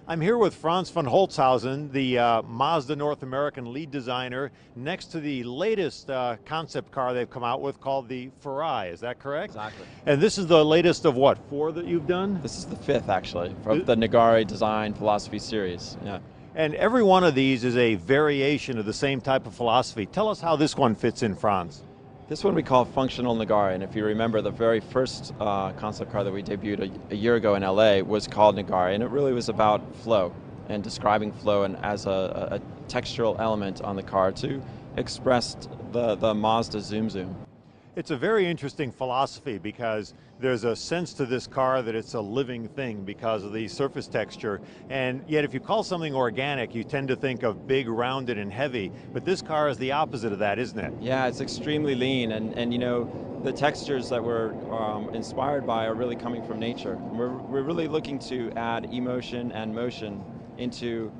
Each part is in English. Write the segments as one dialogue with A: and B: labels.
A: I'm here with Franz von Holzhausen, the Mazda North American lead designer, next to the latest concept car they've come out with called the Furai. Is that correct?
B: Exactly.
A: And this is the latest of what, four that you've done?
B: This is the fifth, actually, from the Nagari Design Philosophy series. Yeah.
A: And every one of these is a variation of the same type of philosophy. Tell us how this one fits in, Franz.
B: This one we call Functional Nagari, and if you remember, the very first concept car that we debuted a year ago in LA was called Nagari, and it really was about flow and describing flow and as a textural element on the car to express the Mazda Zoom Zoom.
A: It's a very interesting philosophy because there's a sense to this car that it's a living thing because of the surface texture, and yet if you call something organic, you tend to think of big, rounded, and heavy, but this car is the opposite of that, isn't it?
B: Yeah, it's extremely lean, and you know, the textures that we're inspired by are really coming from nature. We're really looking to add emotion and motion into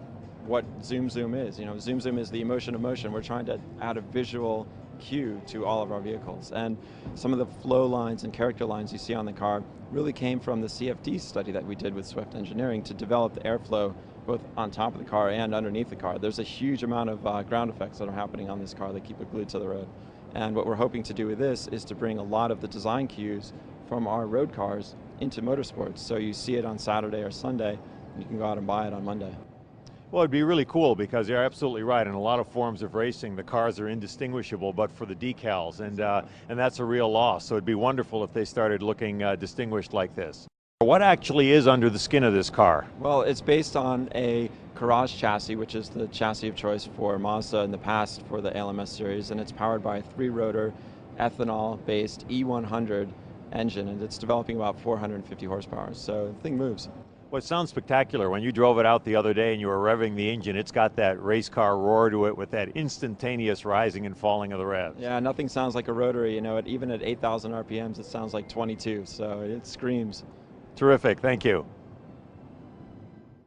B: what Zoom Zoom is. You know, Zoom Zoom is the emotion of motion. We're trying to add a visual cue to all of our vehicles, and some of the flow lines and character lines you see on the car really came from the CFD study that we did with Swift Engineering to develop the airflow both on top of the car and underneath the car. There's a huge amount of ground effects that are happening on this car that keep it glued to the road, and what we're hoping to do with this is to bring a lot of the design cues from our road cars into motorsports, so you see it on Saturday or Sunday and you can go out and buy it on Monday.
A: Well, it'd be really cool because you're absolutely right. In a lot of forms of racing, the cars are indistinguishable, but for the decals, and that's a real loss. So it'd be wonderful if they started looking distinguished like this. What actually is under the skin of this car?
B: Well, it's based on a Courage chassis, which is the chassis of choice for Mazda in the past for the ALMS series, and it's powered by a 3-rotor, ethanol-based E100 engine, and it's developing about 450 horsepower. So the thing moves.
A: Well, it sounds spectacular. When you drove it out the other day and you were revving the engine, it's got that race car roar to it with that instantaneous rising and falling of the revs.
B: Yeah, nothing sounds like a rotary. You know, even at 8,000 RPMs, it sounds like 22, so it screams.
A: Terrific, thank you.